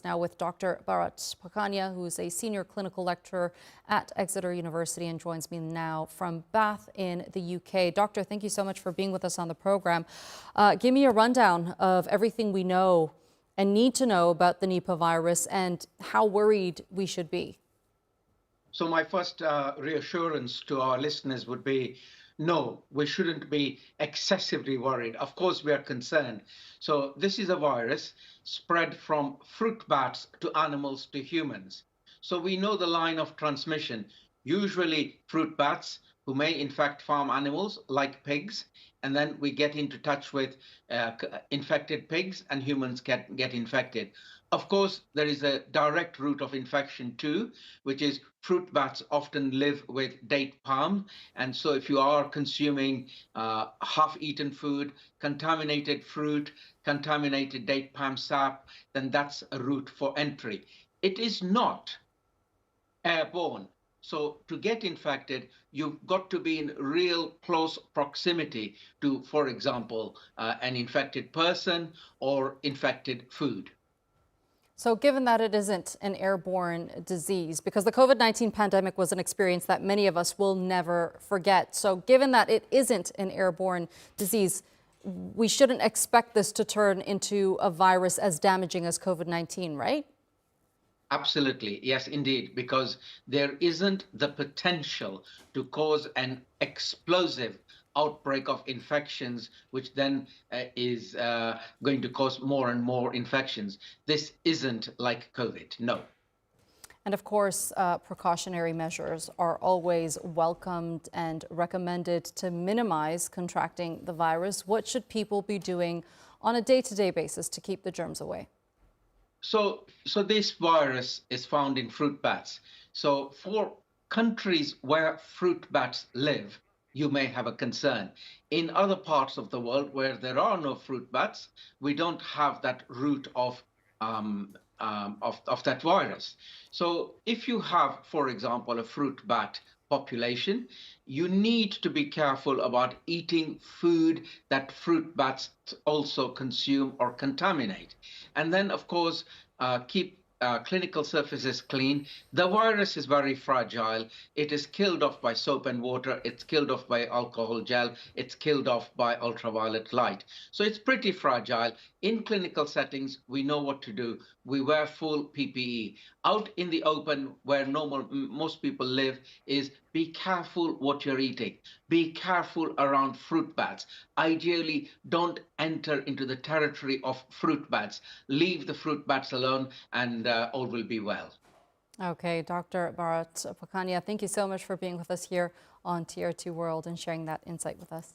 Now with Dr. Bharat Pakania, who is a senior clinical lecturer at Exeter University and joins me now from Bath in the UK. Doctor, thank you so much for being with us on the program. Give me a rundown of everything we know and need to know about the Nipah virus and how worried we should be. So my first reassurance to our listeners would be, no, we shouldn't be excessively worried. Of course, we are concerned. So this is a virus spread from fruit bats to animals to humans. So we know the line of transmission, usually fruit bats who may infect farm animals like pigs, and then we get into touch with infected pigs and humans get infected. Of course, there is a direct route of infection too, which is fruit bats often live with date palm. And so if you are consuming half-eaten food, contaminated fruit, contaminated date palm sap, then that's a route for entry. It is not airborne. So to get infected, you've got to be in real close proximity to, for example, an infected person or infected food. So given that it isn't an airborne disease, because the COVID-19 pandemic was an experience that many of us will never forget. So given that it isn't an airborne disease, we shouldn't expect this to turn into a virus as damaging as COVID-19, right? Absolutely. Yes, indeed, because there isn't the potential to cause an explosive outbreak of infections, which then is going to cause more and more infections. This isn't like COVID, no. And of course, precautionary measures are always welcomed and recommended to minimize contracting the virus. What should people be doing on a day-to-day basis to keep the germs away? So this virus is found in fruit bats. So for countries where fruit bats live, you may have a concern. In other parts of the world where there are no fruit bats, we don't have that route of that virus. So if you have, for example, a fruit bat population, you need to be careful about eating food that fruit bats also consume or contaminate. And then, of course, keep clinical surfaces clean. The virus is very fragile. It is killed off by soap and water. It's killed off by alcohol gel. It's killed off by ultraviolet light. So it's pretty fragile. In clinical settings, we know what to do. We wear full PPE. Out in the open, where most people live, is be careful what you're eating. Be careful around fruit bats. Ideally, don't enter into the territory of fruit bats. Leave the fruit bats alone and all will be well. Okay, Dr. Bharat Pakania, thank you so much for being with us here on TRT World and sharing that insight with us.